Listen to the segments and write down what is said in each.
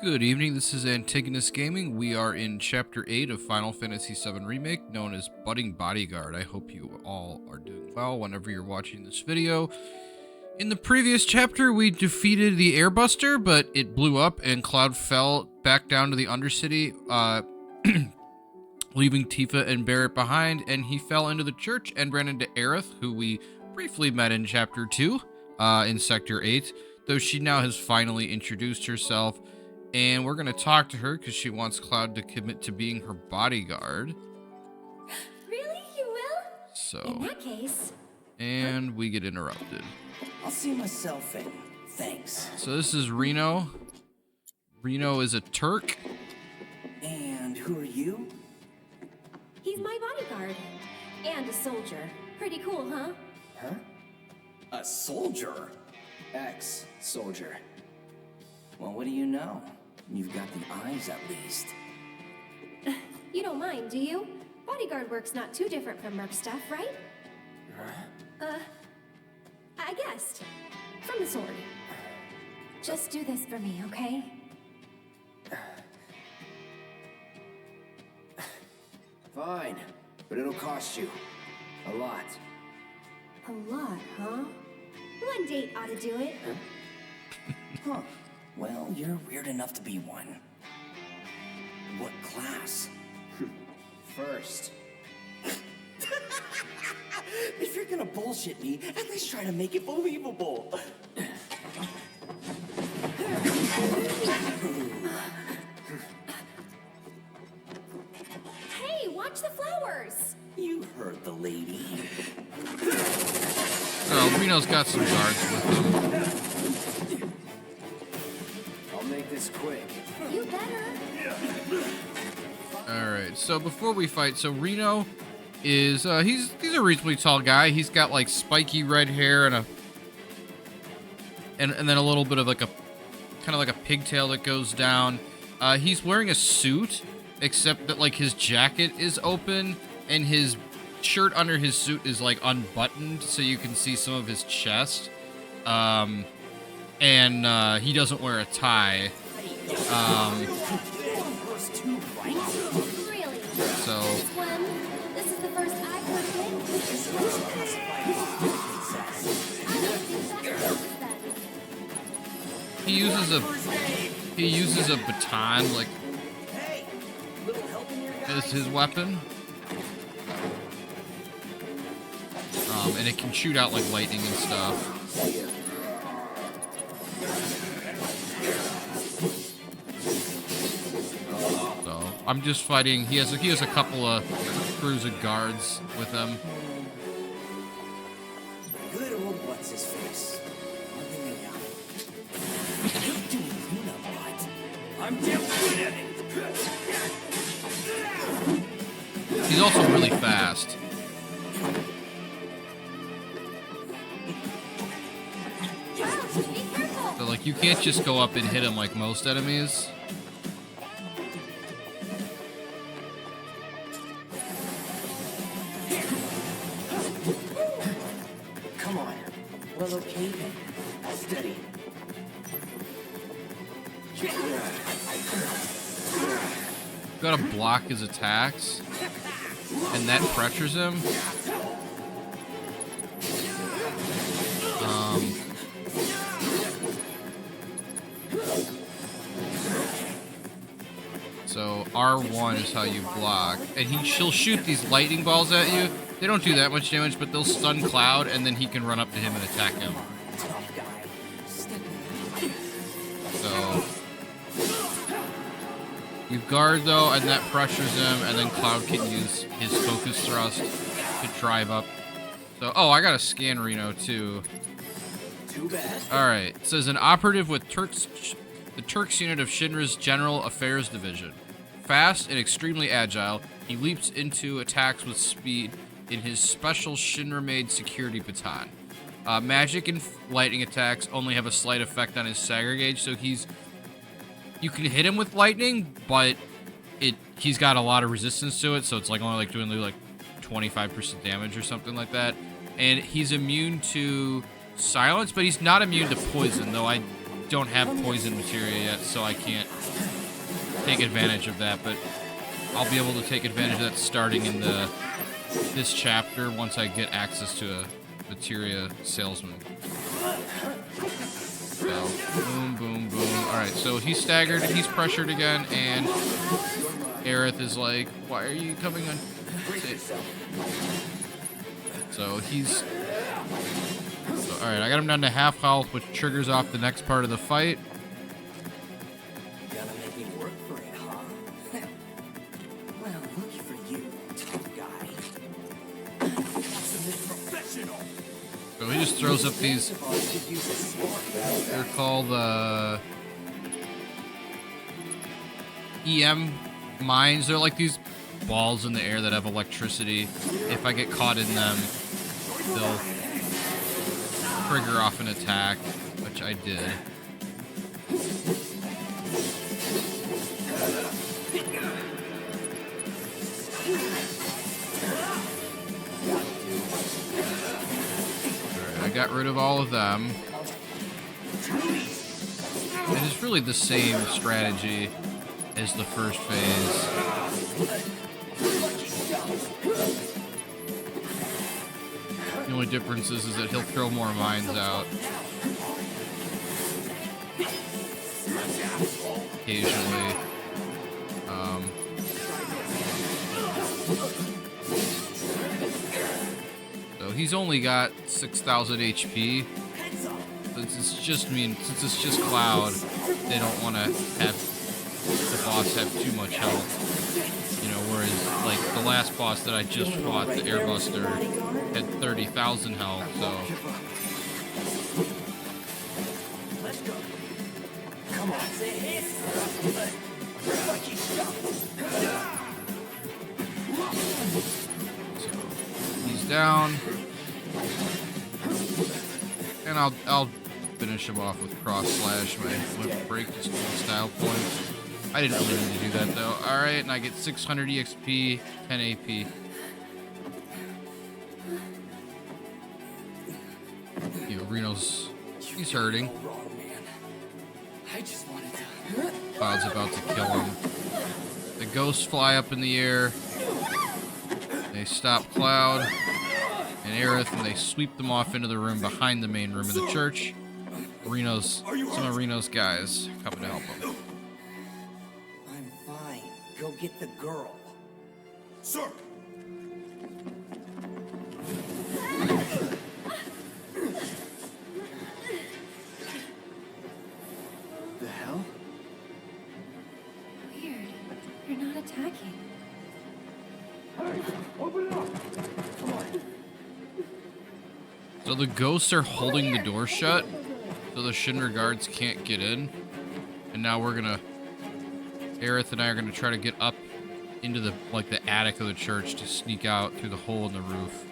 Good evening, this is Antigonus Gaming. We are in Chapter 8 of Final Fantasy VII Remake, known as Budding Bodyguard. I hope you all are doing well whenever you're watching this video. In the previous chapter, we defeated the Airbuster, but it blew up and Cloud fell back down to the Undercity, leaving Tifa and Barrett behind, and he fell into the church and ran into Aerith, who we briefly met in Chapter 2 in Sector 8, though she now has finally introduced herself. And we're going to talk to her because she wants Cloud to commit to being her bodyguard. Really? You will? So, in that case. And we get interrupted. I'll see myself in. Thanks. So this is Reno. Reno is a Turk. And who are you? He's my bodyguard. And a soldier. Pretty cool, huh? Huh? A soldier? Ex-soldier. Well, what do you know? You've got the eyes, at least. You don't mind, do you? Bodyguard work's not too different from merc stuff, right? I guessed. From the sword. Just do this for me, okay? Fine, but it'll cost you. A lot. A lot, huh? One date ought to do it. Huh. Well, you're weird enough to be one. What class? First. If you're gonna bullshit me, at least try to make it believable. Hey, watch the flowers! You heard the lady. Oh, Reno's got some guards with him. I'll make this quick. You better. Alright, so before we fight, so Reno is, he's a reasonably tall guy. He's got, like, spiky red hair and and then a little bit of, like, kind of like a pigtail that goes down. He's wearing a suit, except that, like, his jacket is open and his shirt under his suit is, like, unbuttoned, so you can see some of his chest. And he doesn't wear a tie. Really? So Clem, this is the first I've heard of it. he uses a baton, like, as his weapon. And it can shoot out like lightning and stuff. So I'm just fighting. He has a couple of crews of guards with him. Good old what's his face. You're doing cleanup, what? I'm damn good at it. He's also really fast. So like you can't just go up and hit him like most enemies. Come on. Well, okay then. Steady. Gotta block his attacks, and that pressures him. So R1 is how you block, and she'll shoot these lightning balls at you. They don't do that much damage, but they'll stun Cloud, and then he can run up to him and attack him. So you guard though, and that pressures him, and then Cloud can use his focus thrust to drive up. So I gotta scan Reno too. Too bad. All right, it says an operative with Turks. The Turks unit of Shinra's General Affairs Division. Fast and extremely agile, he leaps into attacks with speed in his special Shinra-made security baton. Magic and lightning attacks only have a slight effect on his stagger gauge, so you can hit him with lightning, but he's got a lot of resistance to it, so it's like only like doing like 25% damage or something like that. And he's immune to silence, but he's not immune to poison, though I don't have poison materia yet, so I can't take advantage of that, but I'll be able to take advantage of that starting in this chapter once I get access to a materia salesman. So, boom, boom, boom. Alright, so he's staggered, he's pressured again, and Aerith is like, why are you coming on? So he's... Alright, I got him down to half health, which triggers off the next part of the fight. Gonna make me work for it, huh? Well, looky for you, tough guy. Professional. So he just throws up these... They're called, EM mines. They're like these balls in the air that have electricity. If I get caught in them, they'll trigger off an attack, which I did. Alright, I got rid of all of them. And it's really the same strategy as the first phase. The only difference is that he'll throw more mines out. Occasionally. So he's only got 6,000 HP. Since it's just Cloud, they don't want to have the boss have too much health. You know, whereas like the last boss that I just fought, the Airbuster, had 30,000 health, so. Let's go. Come on, say it. So he's down. And I'll finish him off with cross slash, my break just style points. I didn't really need to do that though. Alright, and I get 600 EXP, 10 AP. You know, Reno's, he's hurting. Cloud's about to kill him. The ghosts fly up in the air. They stop Cloud and Aerith, and they sweep them off into the room behind the main room of the church. Some of Reno's guys coming to help him. I'm fine. Go get the girl. Sir. The hell? Weird. You're not attacking. Open it up. Come on. So the ghosts are holding the door shut, so the Shinra guards can't get in. And now Aerith and I are gonna try to get up into the attic of the church to sneak out through the hole in the roof.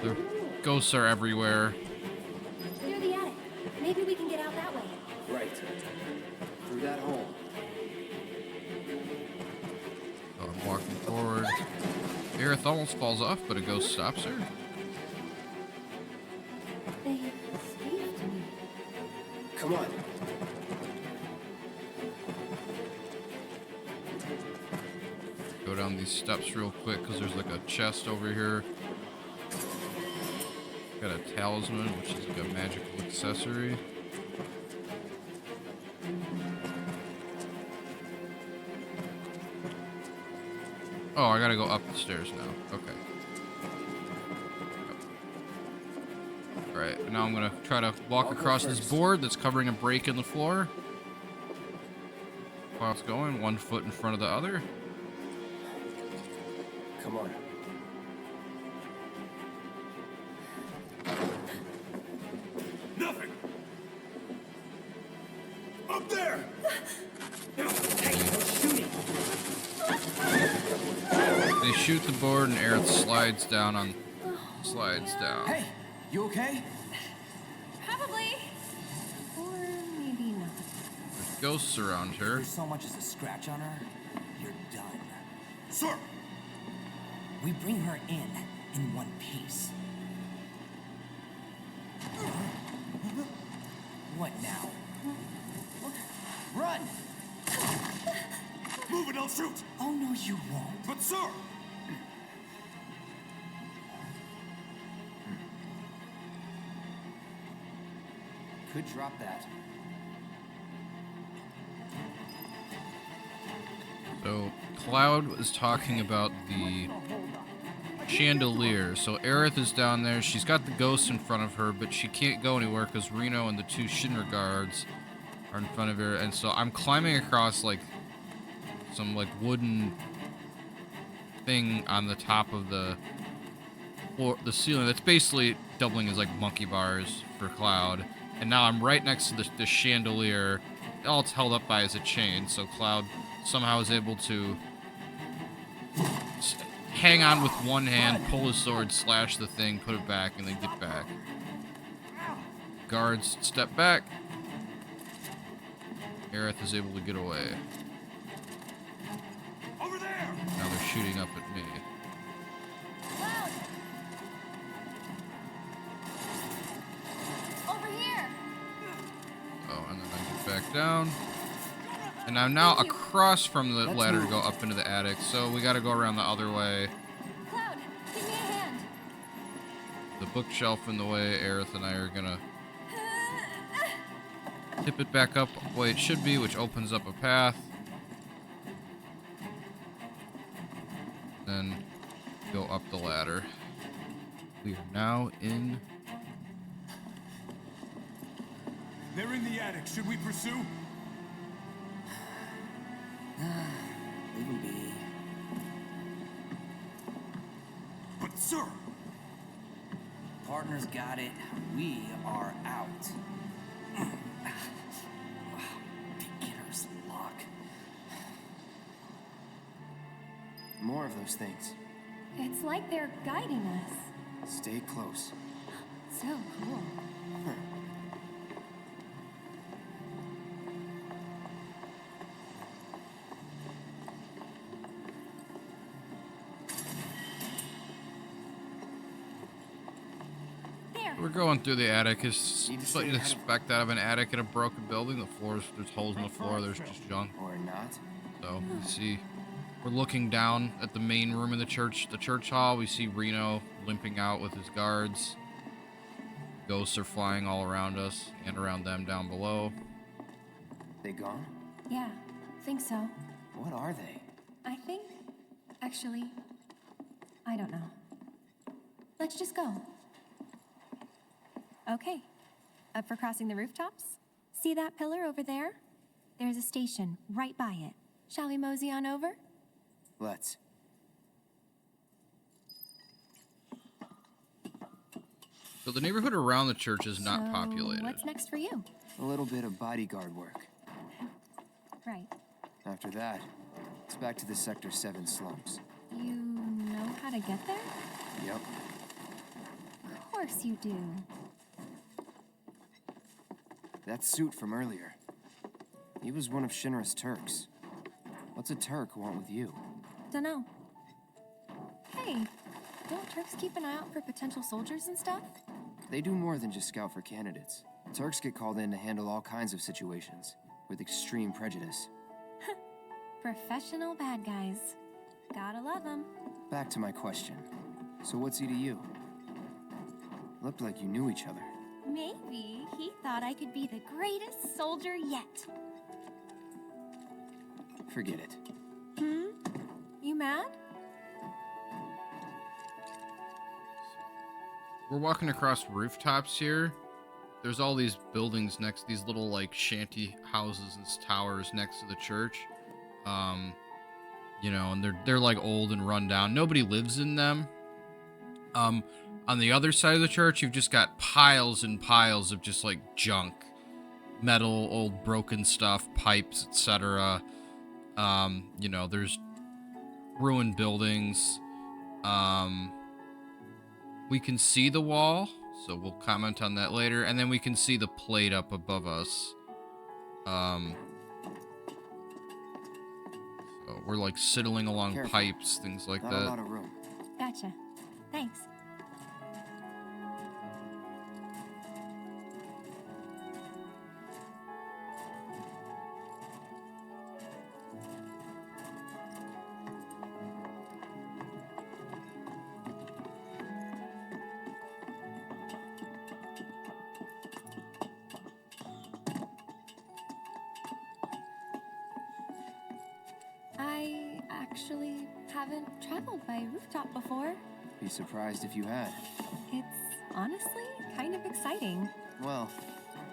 The ghosts are everywhere. Near the attic. Maybe we can get out that way. Right. Through that hole. So I'm walking forward. Aerith almost falls off, but a ghost stops her. They speak to me. Come on. Go down these steps real quick because there's like a chest over here. Got a talisman, which is like a magical accessory. Oh, I gotta go up the stairs now. Okay. Alright, now I'm gonna try to walk across this board that's covering a break in the floor. While it's going, 1 foot in front of the other. Come on. Nothing. Up there. They shoot the board and Aerith slides down. Hey, you okay? Probably. Or maybe not. There's ghosts around her. There's so much as a scratch on her, you're done. Sir! We bring her in one piece. What now? Run! Move and I'll shoot! Oh, no, you won't. But sir! Could drop that. So, Cloud was talking about the chandelier. So, Aerith is down there. She's got the ghost in front of her, but she can't go anywhere because Reno and the two Shinra guards are in front of her. And so, I'm climbing across, like, some, like, wooden thing on the top of the floor, the ceiling. That's basically doubling as, like, monkey bars for Cloud. And now I'm right next to the chandelier. All it's held up by is a chain. So, Cloud somehow is able to hang on with one hand, pull his sword, slash the thing, put it back, and then get back. Guards step back. Aerith is able to get away. Over there! Now they're shooting up at me. Cloud! Over here! Oh, and then I get back down. And I'm now across from the ladder to go up into the attic, so we gotta go around the other way. Cloud, give me a hand. The bookshelf in the way, Aerith and I are gonna tip it back up the way it should be, which opens up a path. Then go up the ladder. We are now in... They're in the attic. Should we pursue? Leave him be. But sir! Partners got it. We are out. Beginner's luck. More of those things. It's like they're guiding us. Stay close. So cool. We're going through the attic. It's what you'd expect out of an attic in a broken building. The floors, there's holes in the floor. There's just junk. Or not. So we see, we're looking down at the main room in the church hall. We see Reno limping out with his guards. Ghosts are flying all around us and around them down below. They gone? Yeah, think so. What are they? I think, actually, I don't know. Let's just go. Okay, up for crossing the rooftops? See that pillar over there? There's a station right by it. Shall we mosey on over? Let's. So the neighborhood around the church is not populated. What's next for you? A little bit of bodyguard work. Right. After that, it's back to the Sector 7 slums. You know how to get there? Yep. Of course you do. That suit from earlier. He was one of Shinra's Turks. What's a Turk want with you? Dunno. Hey, don't Turks keep an eye out for potential soldiers and stuff? They do more than just scout for candidates. Turks get called in to handle all kinds of situations, with extreme prejudice. Professional bad guys. Gotta love them. Back to my question. So what's he to you? Looked like you knew each other. Maybe he thought I could be the greatest soldier yet. Forget it. You mad? We're walking across rooftops here. There's all these buildings next, these little like shanty houses and towers next to the church. You know, and they're like old and run down. Nobody lives in them. On the other side of the church, you've just got piles and piles of just like junk, metal, old broken stuff, pipes, etc. You know, there's ruined buildings. We can see the wall, so we'll comment on that later, and then we can see the plate up above us. So we're like sidling along Careful. pipes, things like Not that. a lot of room. Gotcha. Thanks. actually haven't traveled by rooftop before. Be surprised if you had. It's honestly kind of exciting. Well,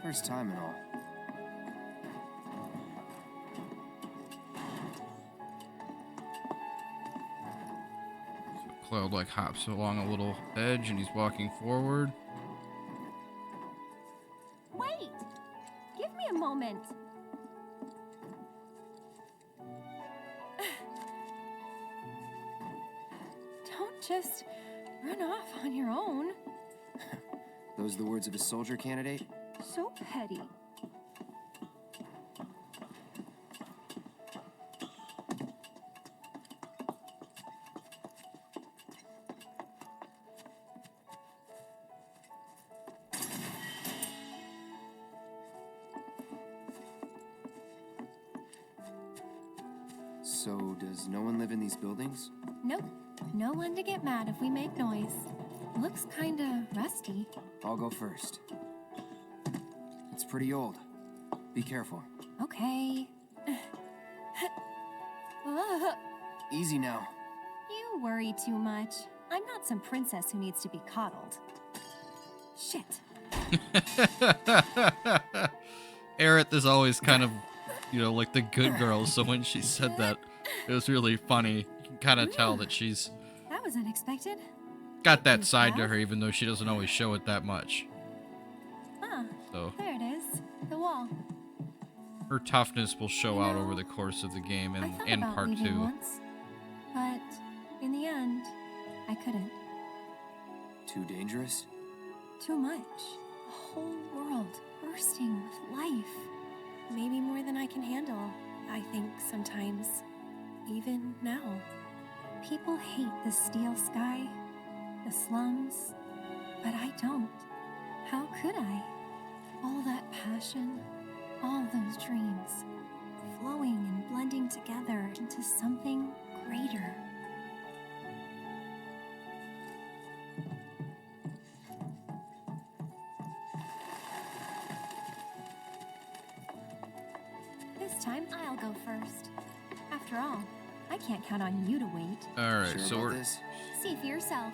first time and all. Cloud like hops along a little edge and he's walking forward. Wait! Give me a moment. Don't just run off on your own. Those the words of a soldier candidate? So petty. So, does no one live in these buildings? Nope. No one to get mad if we make noise. Looks kinda rusty. I'll go first. It's pretty old. Be careful. Okay. Easy now. You worry too much. I'm not some princess who needs to be coddled. Shit. Aerith is always kind of, like the good girl, so when she said that, it was really funny. You can kind of tell that she's That was unexpected. got that side to her, even though she doesn't always show it that much. Ah, So there it is. The wall. her toughness will show out over the course of the game I and thought in about part leaving 2. once, but in the end, I couldn't. Too dangerous? Too much. A whole world bursting with life. Maybe more than I can handle, I think sometimes. Even now. People hate the steel sky, the slums, but I don't. How could I? All that passion, all those dreams, flowing and blending together into something greater. This time, I'll go first. After all, I can't count on you to wait. Alright, Sure so about we're this? See for yourself.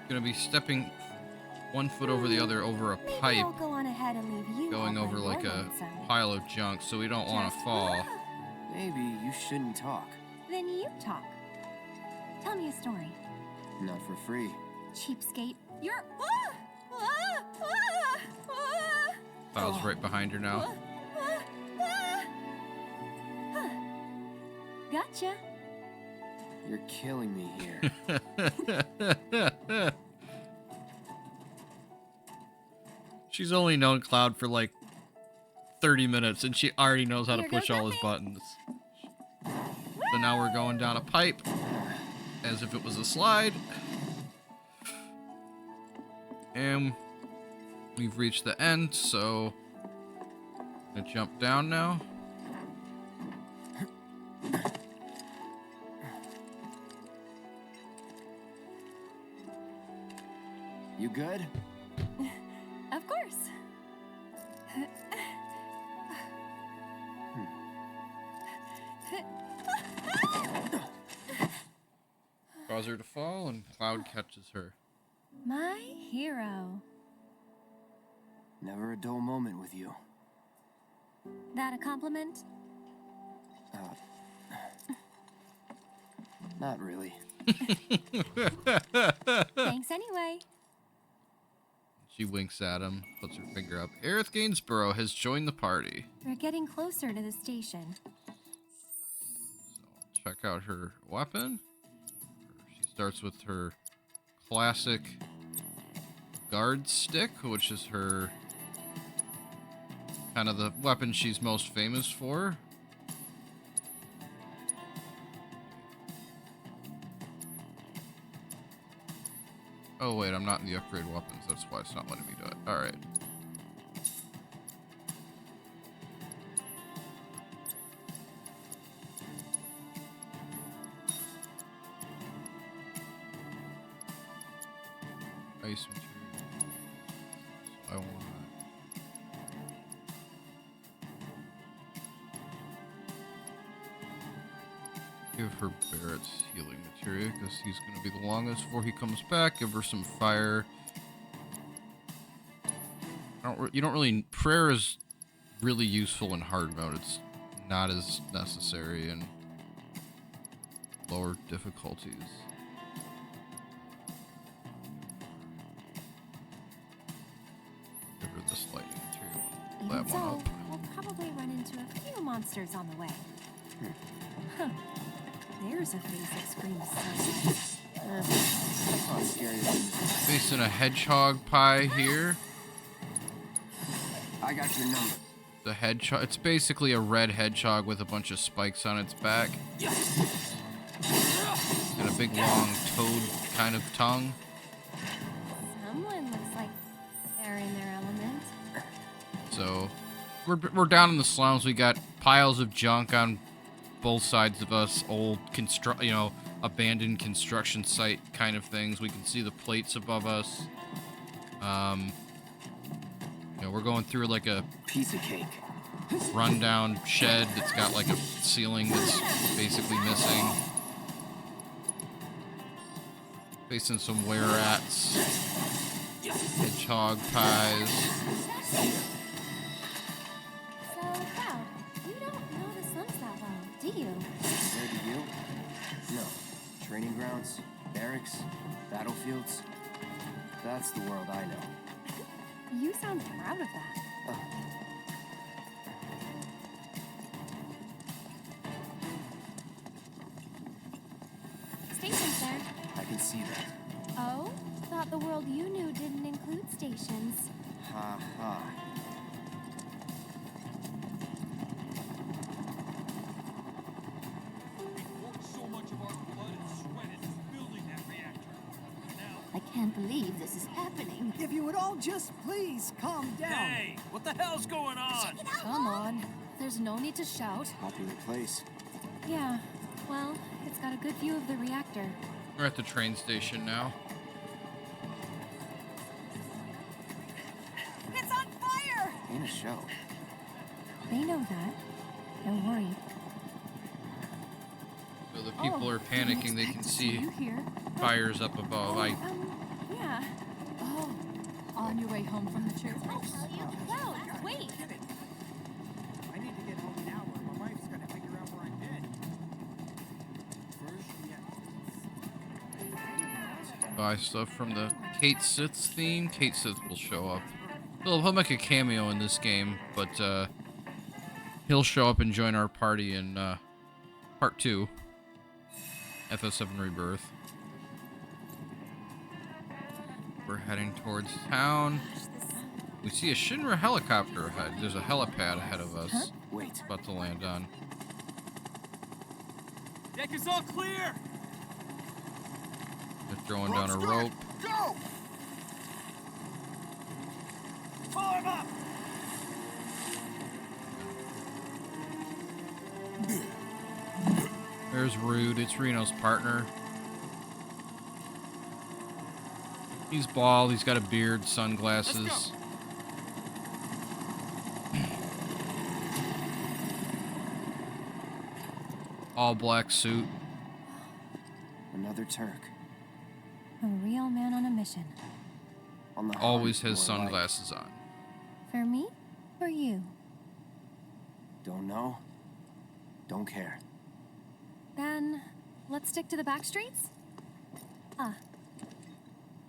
gonna be stepping one foot over the other over a Maybe pipe, I'll go on ahead and leave you going all by over like your a lonesome. pile of junk, so we don't want to Just- fall. Maybe you shouldn't talk. Then you talk. Tell me a story. Not for free. Cheapskate. You're. Cloud's right behind her now. Gotcha. You're killing me here. She's only known Cloud for like 30 minutes and she already knows how to Here push goes all his buttons. So now we're going down a pipe as if it was a slide. And we've reached the end, so I'm gonna jump down now. You good? Of course. Cause her to fall and Cloud catches her. My hero. Never a dull moment with you. That a compliment? Not really. Thanks anyway. She winks at him, puts her finger up. Aerith Gainsborough has joined the party. We're getting closer to the station. So check out her weapon. She starts with her classic guard stick, which is her kind of the weapon she's most famous for. Oh wait, I'm not in the upgrade weapons, that's why it's not letting me do it. Alright. Ice material. I want Give her Barrett's healing materia because he's going to be the longest before he comes back. Give her some fire. You don't really... Prayer is really useful in hard mode. It's not as necessary in lower difficulties. Give her this lightning material. Even That so, one up. we'll probably run into a few monsters on the way. Huh. There's a face that screams so. That's not scary. Facing a hedgehog pie here. I got your number. The hedgehog. It's basically a red hedgehog with a bunch of spikes on its back. And a big long toad kind of tongue. Someone looks like they're in their element. So we're down in the slums. We got piles of junk on both sides of us. Old abandoned construction site kind of things. We can see the plates above us. We're going through like a piece of cake. Rundown shed that's got like a ceiling that's basically missing. Facing some were-rats. Hedgehog pies. So, Cloud, you don't know the slums that well, do you? Where do you? No. Training grounds, barracks, battlefields. That's the world I know. You sound proud of that. Stations there. I can see that. Oh? Thought the world you knew didn't include stations. Ha ha. So much of our blood and sweat is building that reactor. Now, I can't believe this is happening. If you would all just please calm down. hey, what the hell's going on? Come on. There's no need to shout. Popular place. Yeah, well, it's got a good view of the reactor. We're at the train station now. It's on fire! Ain't a show. They know that. Don't worry. So the people are panicking. They can see You here? fires up above. Yeah. Oh, on your way home from the church? Cloud, wait! I need to get home now or my wife's gonna figure out where I've been. First, Buy stuff from the Kate Sith's theme. Kate Sith will show up. He'll make a cameo in this game, but he'll show up and join our party in part 2, FF7 Rebirth. We're heading towards town. We see a Shinra helicopter ahead. There's a helipad ahead of us. Wait. About to land on. Deck is all clear. They're throwing down a rope. Go! Pull him up! There's Rude. It's Reno's partner. He's bald. He's got a beard, sunglasses. All black suit. Another Turk. A real man on a mission. On the Always hunt has for more life. sunglasses on. For me? For you? Don't know. Don't care. Then, let's stick to the back streets? Ah.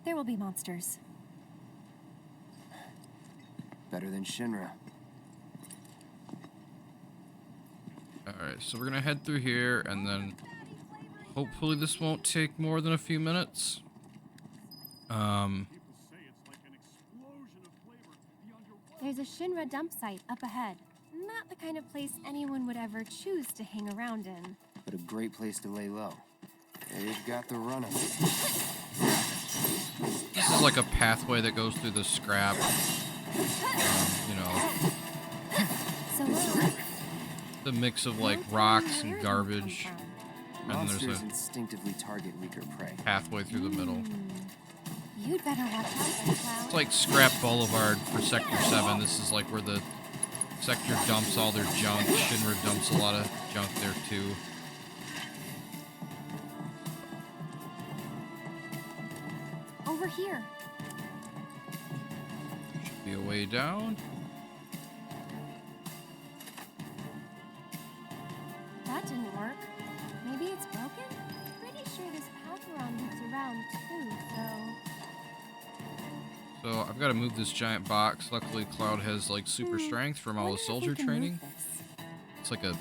There will be monsters. Better than Shinra. Alright, so we're gonna head through here, and then hopefully this won't take more than a few minutes. There's a Shinra dump site up ahead. Not the kind of place anyone would ever choose to hang around in. But a great place to lay low. They've got the run of it. This is like a pathway that goes through the scrap. So, The mix of like rocks and garbage. And then Monsters there's a instinctively target weaker prey. pathway through the middle. you'd better watch out then, Cloud. It's like Scrap Boulevard for Sector 7. This is like where the sector dumps all their junk. Shinra dumps a lot of junk there too. over here. Should be a way down. That didn't work. Maybe it's broken? Pretty sure this path we're on loops around too, so... So I've got to move this giant box. Luckily, Cloud has like super strength from all the soldier training. It's like a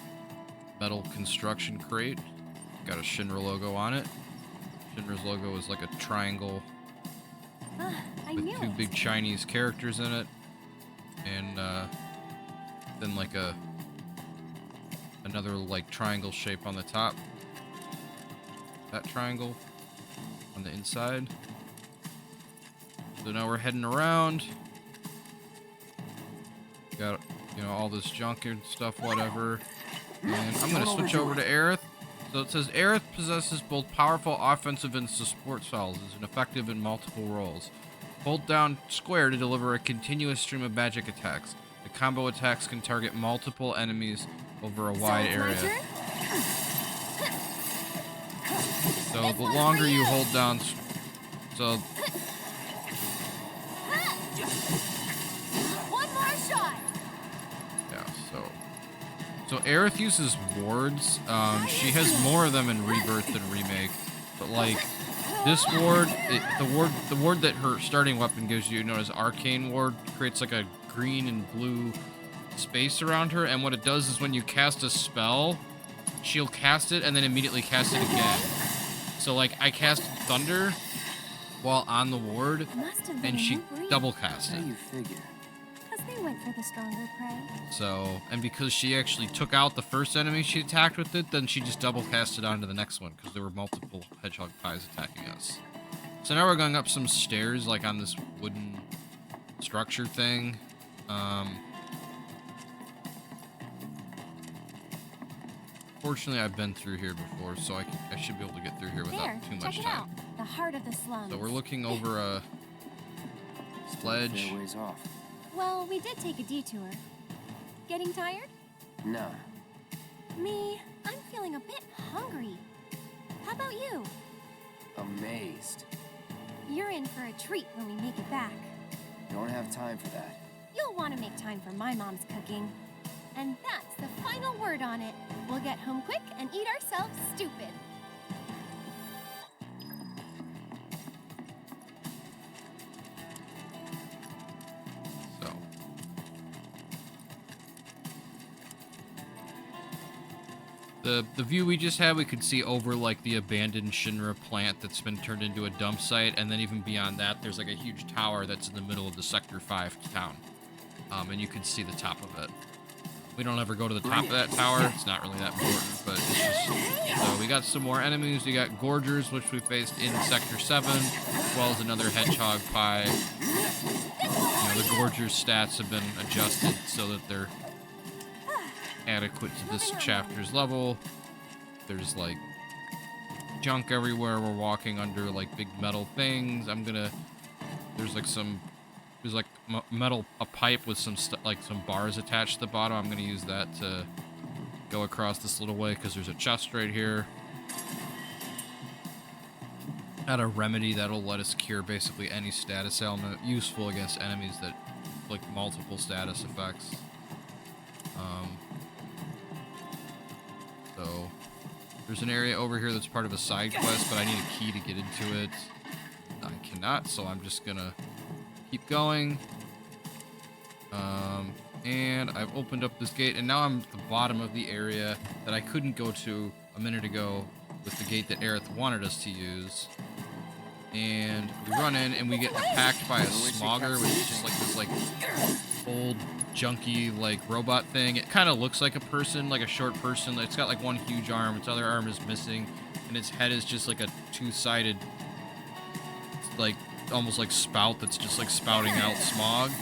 metal construction crate. Got a Shinra logo on it. Shinra's logo is like a triangle with two big Chinese characters in it, and then like another like triangle shape on the top. That triangle on the inside. So now we're heading around. Got, you know, all this junk and stuff, whatever. And I'm gonna switch over to Aerith. So it says Aerith possesses both powerful offensive and support styles, and effective in multiple roles. Hold down square to deliver a continuous stream of magic attacks. The combo attacks can target multiple enemies over a wide area. So the longer you hold down, so One more shot. yeah, so Aerith uses wards. She has more of them in Rebirth than Remake, but like this ward, the ward that her starting weapon gives you, known as Arcane Ward, creates like a green and blue space around her, and what it does is when you cast a spell, she'll cast it and then immediately cast it again. So like I cast Thunder while on the ward, and she double cast How it. do you figure? Because they went for the stronger prey. So, and because she actually took out the first enemy she attacked with it, then she just double cast it onto the next one, because there were multiple hedgehog pies attacking us. So now we're going up some stairs, like on this wooden structure thing. Fortunately, I've been through here before, so I should be able to get through here without too much check it time. out. The heart of the slums. So we're looking over a ledge. Fair ways off. Well, we did take a detour. Getting tired? Nah. Me, I'm feeling a bit hungry. How about you? Amazed. You're in for a treat when we make it back. Don't have time for that. You'll want to make time for my mom's cooking. And that's the final word on it. We'll get home quick and eat ourselves stupid. So. The view we just had, we could see over like the abandoned Shinra plant that's been turned into a dump site, and then even beyond that, there's like a huge tower that's in the middle of the Sector 5 town. And you can see the top of it. We don't ever go to the top of that tower. It's not really that important, but it's just... So we got some more enemies. We got Gorgers, which we faced in Sector 7, as well as another hedgehog pie. You know, the Gorgers stats have been adjusted so that they're adequate to this chapter's level. There's like junk everywhere. We're walking under like big metal things. There's like a pipe with some some bars attached to the bottom. I'm gonna use that to go across this little way because there's a chest right here. Got a remedy that'll let us cure basically any status ailment, useful against enemies that like multiple status effects. So there's an area over here that's part of a side quest, but I need a key to get into it. I cannot, so I'm just gonna keep going. And I've opened up this gate, and now I'm at the bottom of the area that I couldn't go to a minute ago with the gate that Aerith wanted us to use. And we run in, and we get attacked by a smogger, which is just like this like old junky like robot thing. It kind of looks like a person, like a short person. It's got like one huge arm, its other arm is missing, and its head is just like a two-sided, like almost like spout that's just like spouting out smog.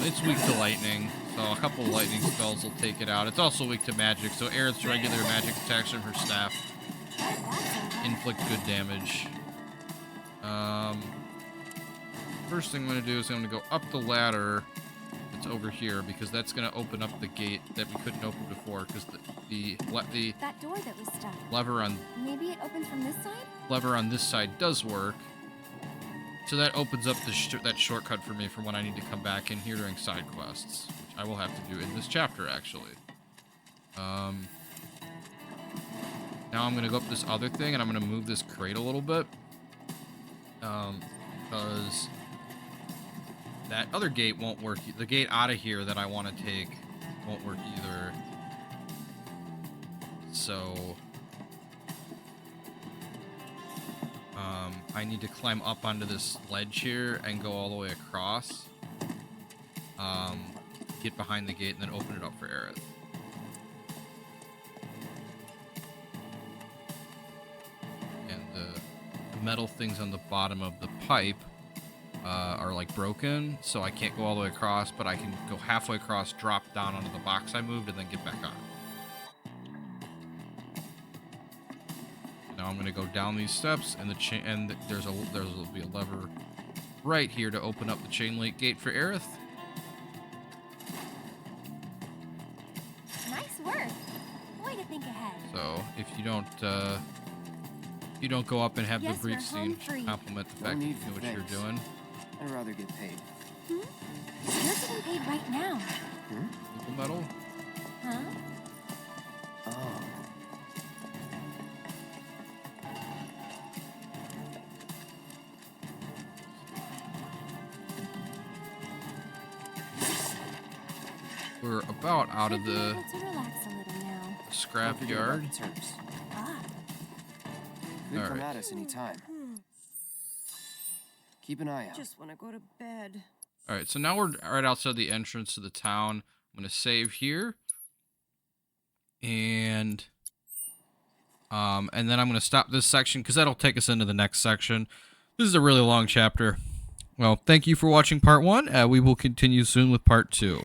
It's weak to lightning, so a couple of lightning spells will take it out. It's also weak to magic, so Aerith's regular magic attacks from her staff inflict good damage. First thing I'm going to do is I'm going to go up the ladder to quest over here because that's going to open up the gate that we couldn't open before because the That door that was stuck. lever on Maybe it opens from this side? lever on this side does work. So that opens up that shortcut for me for when I need to come back in here during side quests, which I will have to do in this chapter actually. Now I'm going to go up this other thing and I'm going to move this crate a little bit. Because that other gate won't work. The gate out of here that I want to take won't work either. So, I need to climb up onto this ledge here and go all the way across. Get behind the gate and then open it up for Aerith. And the metal things on the bottom of the pipe are like broken, so I can't go all the way across, but I can go halfway across, drop down onto the box I moved, and then get back on. Now I'm going to go down these steps, and there'll be a lever right here to open up the chain link gate for Aerith. Nice work. Way to think ahead. So if you don't go up and have Yes, the brief we're home scene free. compliment the No fact that you need know for what you're thanks. doing. I'd rather get paid. You're getting paid right now. Nickel metal. Huh? Oh. We're about out of Should be the able to relax a little now. scrap Don't forget about yard. the Turks. Ah, Could come Alright. at us anytime. Keep an eye out. just want to go to bed. All right, so now we're right outside the entrance to the town. I'm gonna save here, and then I'm gonna stop this section because that'll take us into the next section. This is a really long chapter. Well, thank you for watching part 1. We will continue soon with part 2.